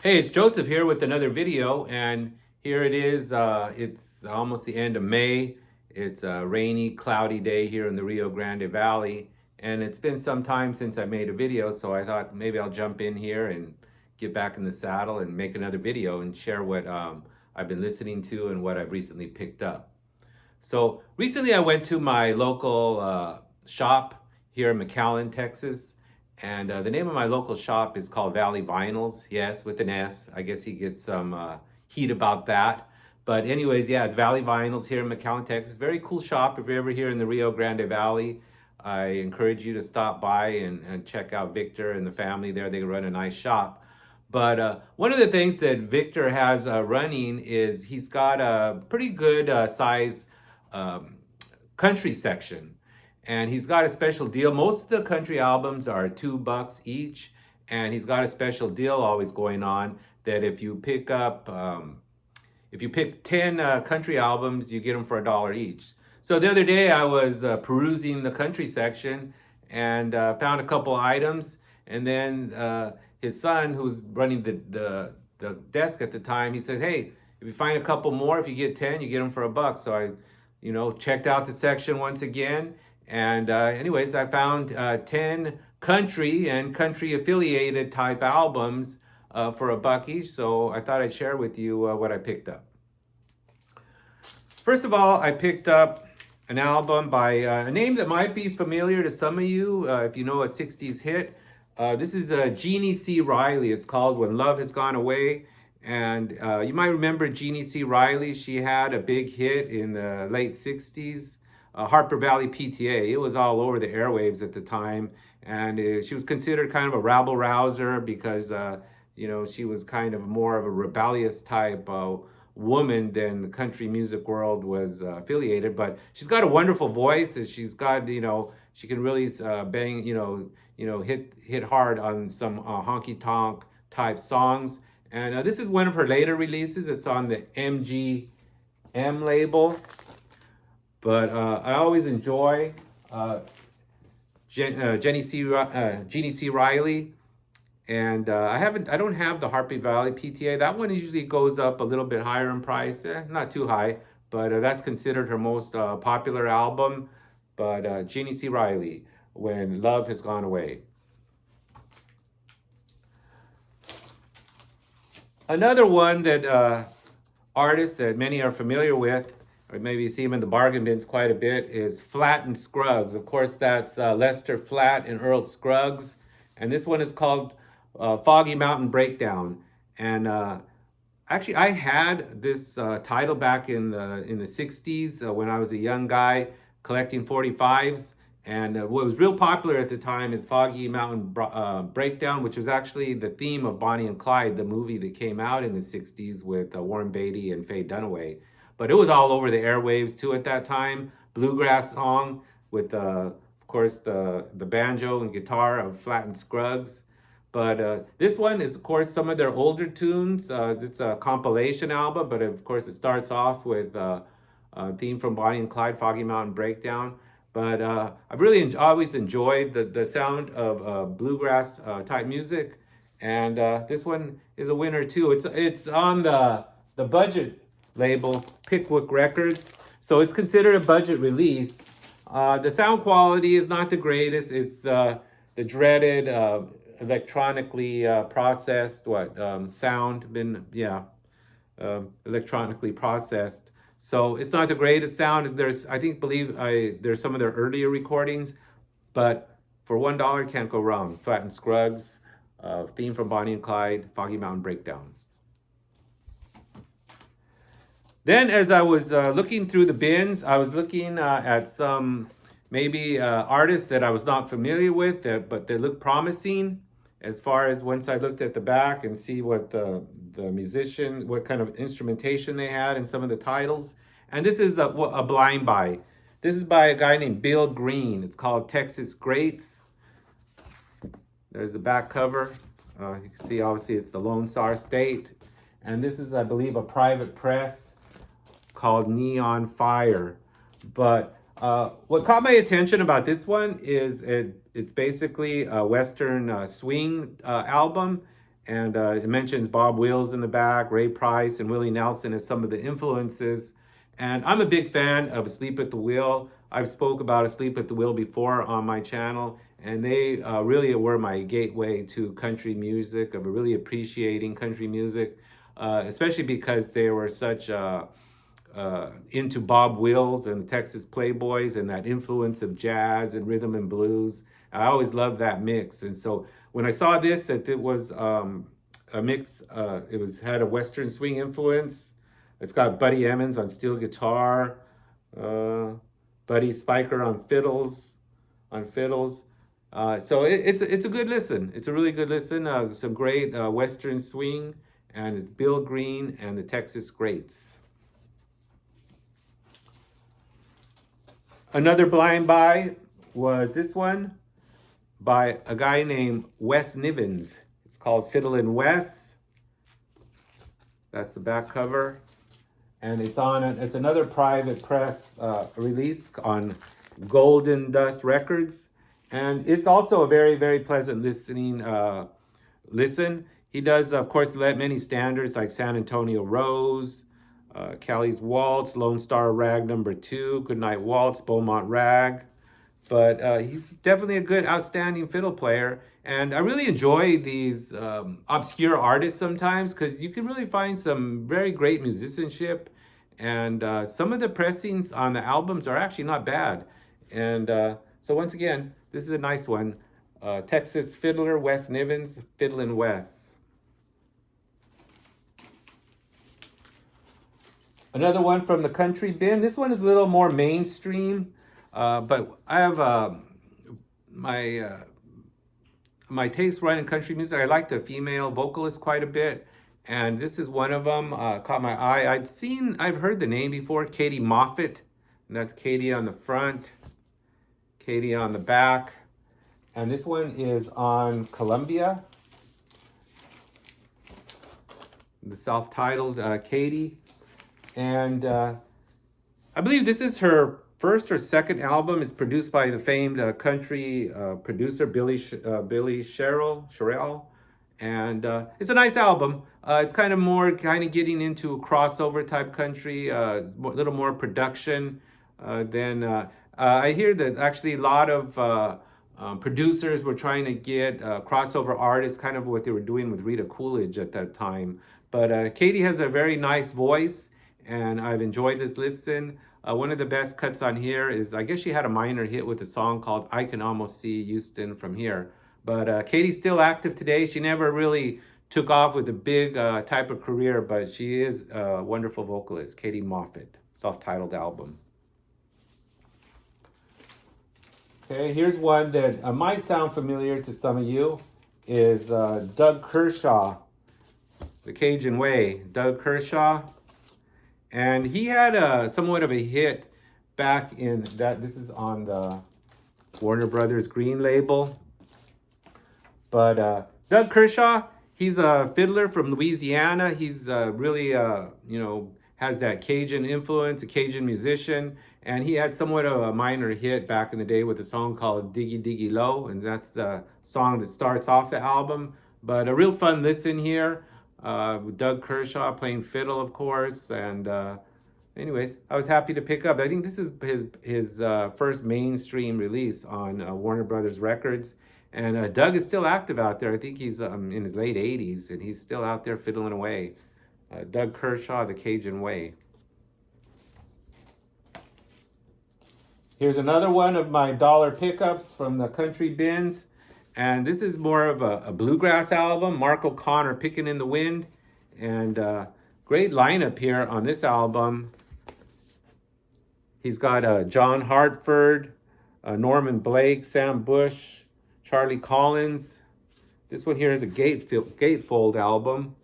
Hey, it's Joseph here with another video, and here it is. It's almost the end of May. It's a rainy, cloudy day here in the Rio Grande Valley, and it's been some time since I made a video, so I thought maybe I'll jump in here and get back in the saddle and make another video and share what I've been listening to and what I've recently picked up. So recently I went to my local shop here in McAllen, Texas. And the name of my local shop is called Valley Vinyls. Yes, with an S. I guess he gets some heat about that. But anyways, yeah, it's Valley Vinyls here in McAllen, Texas. Very cool shop. If you're ever here in the Rio Grande Valley, I encourage you to stop by and check out Victor and the family there. They run a nice shop. But one of the things that Victor has running is he's got a pretty good size um, country section, and he's got a special deal. Most of the country albums are $2 each, and he's got a special deal always going on that if you pick 10 country albums, you get them for $1 each. So the other day I was perusing the country section and found a couple items, and then his son, who's running the desk at the time, he said, "Hey, if you find a couple more, if you get 10, you get them for $1." So I, checked out the section once again, and anyways, I found 10 country and country affiliated type albums for $1 each. So I thought I'd share with you what I picked up. First of all, I picked up an album by a name that might be familiar to some of you if you know a 60s hit. This is Jeannie C. Riley. It's called When Love Has Gone Away. And you might remember Jeannie C. Riley. She had a big hit in the late 60s, Harper Valley PTA. It was all over the airwaves at the time. And she was considered kind of a rabble rouser because, she was kind of more of a rebellious type woman than the country music world was affiliated. But she's got a wonderful voice, and she's got, she can really bang, hit hard on some honky tonk type songs. And this is one of her later releases. It's on the MGM label. But I always enjoy Jeannie C. Riley. And I don't have the Harpy Valley PTA. That one usually goes up a little bit higher in price, not too high, but that's considered her most popular album. But Jeannie C. Riley, When Love Has Gone Away. Another one that artists that many are familiar with, or maybe you see him in the bargain bins quite a bit, is Flatt and Scruggs. Of course, that's Lester Flatt and Earl Scruggs. And this one is called Foggy Mountain Breakdown. And actually, I had this title back in the 60s when I was a young guy collecting 45s. And what was real popular at the time is Foggy Mountain Breakdown, which was actually the theme of Bonnie and Clyde, the movie that came out in the 60s with Warren Beatty and Faye Dunaway. But it was all over the airwaves too at that time. Bluegrass song with, of course, the banjo and guitar of Flatt and Scruggs. But this one is, of course, some of their older tunes. It's a compilation album, but of course, it starts off with a theme from Bonnie and Clyde, Foggy Mountain Breakdown. But I've really always enjoyed the sound of bluegrass type music. And this one is a winner too. It's on the budget label, Pickwick Records. So it's considered a budget release. The sound quality is not the greatest. It's the dreaded electronically processed sound, electronically processed. So it's not the greatest sound. There's some of their earlier recordings, but for $1 can't go wrong. Flatt and Scruggs, theme from Bonnie and Clyde, Foggy Mountain Breakdown. Then as I was looking through the bins, I was looking at some maybe artists that I was not familiar with, but they look promising. As far as once I looked at the back and see what the musician, what kind of instrumentation they had and some of the titles. And this is a blind buy. This is by a guy named Bill Green. It's called Texas Greats. There's the back cover. You can see, obviously, it's the Lone Star State. And this is, I believe, a private press called Neon Fire. But what caught my attention about this one is it's basically a Western swing album. And it mentions Bob Wills in the back, Ray Price, and Willie Nelson as some of the influences. And I'm a big fan of Asleep at the Wheel. I've spoke about Asleep at the Wheel before on my channel, and they really were my gateway to country music, of really appreciating country music, especially because they were such into Bob Wills and the Texas Playboys and that influence of jazz and rhythm and blues. I always loved that mix. And so when I saw this, that it was a mix, it was had a Western swing influence. It's got Buddy Emmons on steel guitar, uh, Buddy Spiker on fiddles. So it's a good listen. It's a really good listen. Some great Western swing, and it's Bill Green and the Texas Greats. Another blind buy was this one by a guy named Wes Nivens. It's called Fiddlin' Wes. That's the back cover. And it's another private press release on Golden Dust Records. And it's also a very, very pleasant listen. He does, of course, let many standards like San Antonio Rose, Callie's Waltz, Lone Star Rag number 2, Goodnight Waltz, Beaumont Rag. But he's definitely a good, outstanding fiddle player. And I really enjoy these obscure artists sometimes, because you can really find some very great musicianship. And some of the pressings on the albums are actually not bad. And so once again, this is a nice one. Texas fiddler Wes Nivens, Fiddlin' Wes. Another one from the Country Bin. This one is a little more mainstream, but I have my taste right in country music. I like the female vocalist quite a bit, and this is one of them. Caught my eye. I've heard the name before, Katie Moffitt, and that's Katie on the front, Katie on the back, and this one is on Columbia. The self-titled Katie. And I believe this is her first or second album. It's produced by the famed country producer Billy Sherrill. And it's a nice album. It's kind of getting into crossover type country, a little more production than... I hear that actually a lot of producers were trying to get crossover artists, kind of what they were doing with Rita Coolidge at that time. But Katie has a very nice voice, and I've enjoyed this listen. One of the best cuts on here is, I guess she had a minor hit with a song called I Can Almost See Houston from Here. But Katie's still active today. She never really took off with a big type of career, but she is a wonderful vocalist, Katie Moffitt, self-titled album. Okay, here's one that might sound familiar to some of you, is Doug Kershaw, The Cajun Way. Doug Kershaw. And he had somewhat of a hit back in that. This is on the Warner Brothers Green label. But Doug Kershaw, he's a fiddler from Louisiana. He's really, has that Cajun influence, a Cajun musician. And he had somewhat of a minor hit back in the day with a song called Diggy Diggy Low. And that's the song that starts off the album. But a real fun listen here. With Doug Kershaw playing fiddle, of course, and anyways, I was happy to pick up. I think this is his first mainstream release on Warner Brothers Records, and Doug is still active out there. I think he's in his late 80s, and he's still out there fiddling away. Doug Kershaw, The Cajun Way. Here's another one of my dollar pickups from the Country Bins. And this is more of a bluegrass album, Mark O'Connor, Picking in the Wind. And great lineup here on this album. He's got John Hartford, Norman Blake, Sam Bush, Charlie Collins. This one here is a gatefold album.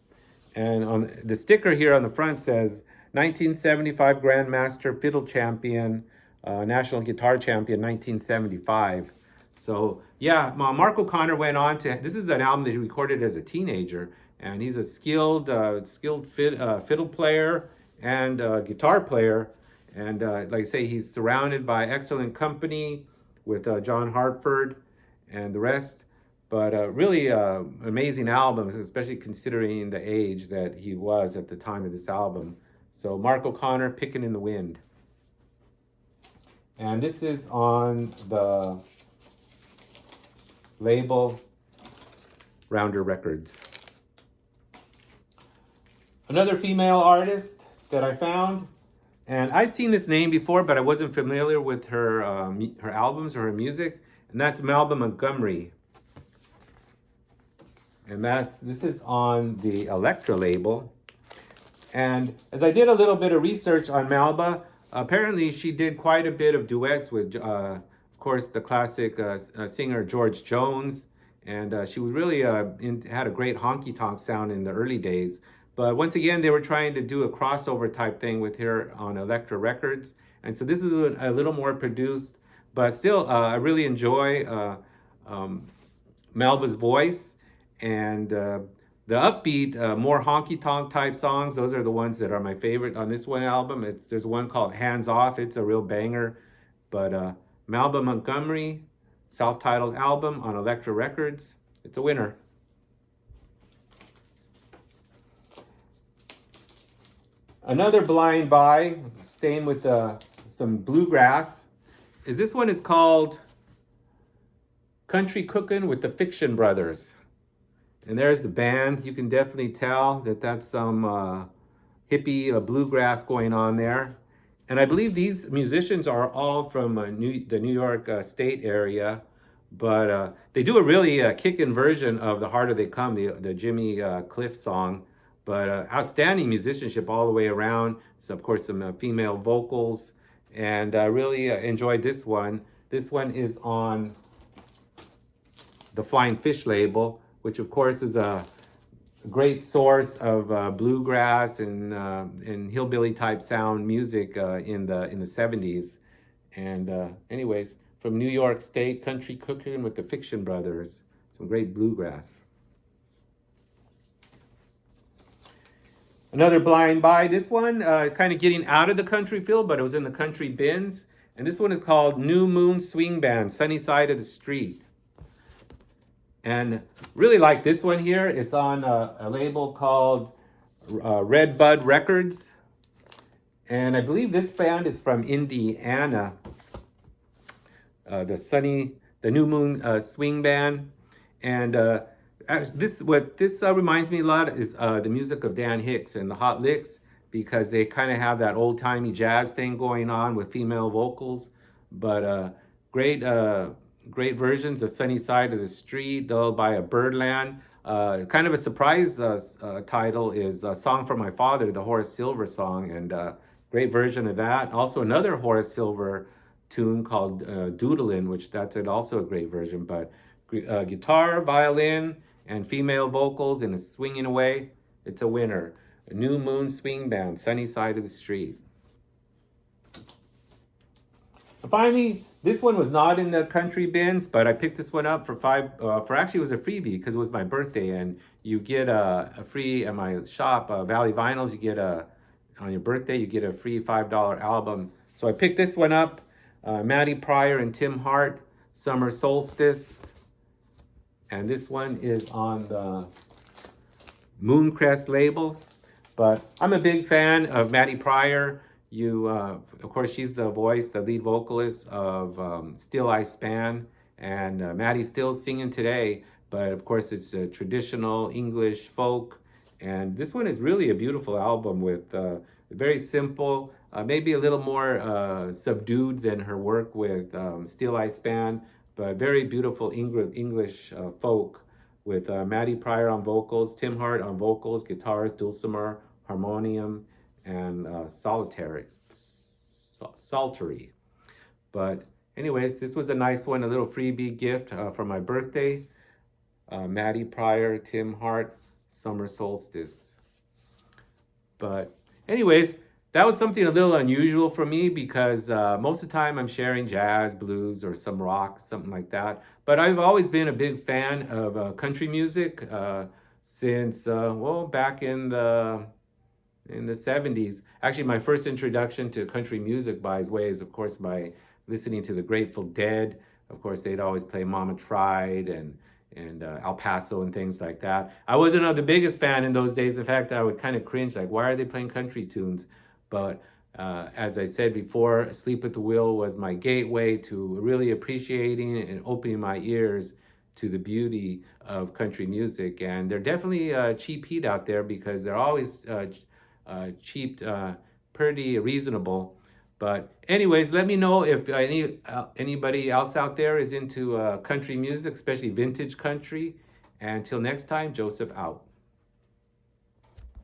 And on the sticker here on the front says 1975 Grandmaster Fiddle Champion, National Guitar Champion, 1975. So yeah, Mark O'Connor went on to, this is an album that he recorded as a teenager, and he's a skilled fiddle player and guitar player. And like I say, he's surrounded by excellent company with John Hartford and the rest. But really amazing album, especially considering the age that he was at the time of this album. So Mark O'Connor, Pickin' in the Wind. And this is on the label Rounder Records. Another female artist that I found, and I'd seen this name before, but I wasn't familiar with her her albums or her music, and that's Melba Montgomery. And this is on the Elektra label. And as I did a little bit of research on Melba, apparently she did quite a bit of duets with, of course, the classic singer George Jones. And she was really had a great honky-tonk sound in the early days. But once again, they were trying to do a crossover type thing with her on Elektra Records. And so this is a little more produced, but still, I really enjoy Melba's voice. And the upbeat, more honky-tonk type songs, those are the ones that are my favorite on this one album. There's one called Hands Off. It's a real banger. But Melba Montgomery, self-titled album on Elektra Records. It's a winner. Another blind buy, staying with some bluegrass, is this one is called Country Cookin' with the Fiction Brothers. And there's the band. You can definitely tell that that's some hippie bluegrass going on there. And I believe these musicians are all from the New York State area. But they do a really kickin' version of The Harder They Come, the Jimmy Cliff song. But outstanding musicianship all the way around. So, of course, some female vocals. And I really enjoyed this one. This one is on the Flying Fish label, which of course is a great source of bluegrass and hillbilly type sound music in the 70s. And anyways, from New York State, Country Cookin' with the Fiction Brothers, some great bluegrass. Another blind buy. This one kind of getting out of the country field, but it was in the country bins. And this one is called New Moon Swing Band, Sunny Side of the Street. And really like this one here. It's on a label called Red Bud Records. And I believe this band is from Indiana. The New Moon Swing Band. And this reminds me a lot is the music of Dan Hicks and the Hot Licks, because they kind of have that old-timey jazz thing going on with female vocals. But great versions of Sunny Side of the Street, Lullaby of Birdland. Kind of a surprise title is Song for My Father, the Horace Silver song, and great version of that. Also another Horace Silver tune called Doodlin', which that's also a great version. But guitar, violin, and female vocals and it's swinging away. It's a winner. A New Moon Swing Band, Sunny Side of the Street. And finally, this one was not in the country bins, but I picked this one up for actually it was a freebie because it was my birthday, and you get a free at my shop, Valley Vinyls. You get on your birthday, you get a free $5 album. So I picked this one up, Maddie Pryor and Tim Hart, Summer Solstice. And this one is on the Mooncrest label. But I'm a big fan of Maddie Pryor. Of course, she's the voice, the lead vocalist of Still I Span. And Maddie's still singing today. But of course, it's a traditional English folk. And this one is really a beautiful album with very simple, maybe a little more subdued than her work with Still I Span. But very beautiful English folk with Maddie Pryor on vocals, Tim Hart on vocals, guitars, dulcimer, harmonium, and psaltery. But anyways, this was a nice one, a little freebie gift for my birthday. Maddie Pryor, Tim Hart, Summer Solstice. But anyways, that was something a little unusual for me because most of the time I'm sharing jazz, blues, or some rock, something like that. But I've always been a big fan of country music since, back in the 70s. Actually, my first introduction to country music by way is, of course, by listening to the Grateful Dead. Of course, they'd always play Mama Tried and and El Paso and things like that. I wasn't the biggest fan in those days. In fact, I would kind of cringe, like, why are they playing country tunes? But as I said before, Sleep at the Wheel was my gateway to really appreciating and opening my ears to the beauty of country music. And they're definitely cheap heat out there because they're always cheap, pretty reasonable. But anyways, let me know if anybody else out there is into country music, especially vintage country. And until next time, Joseph out.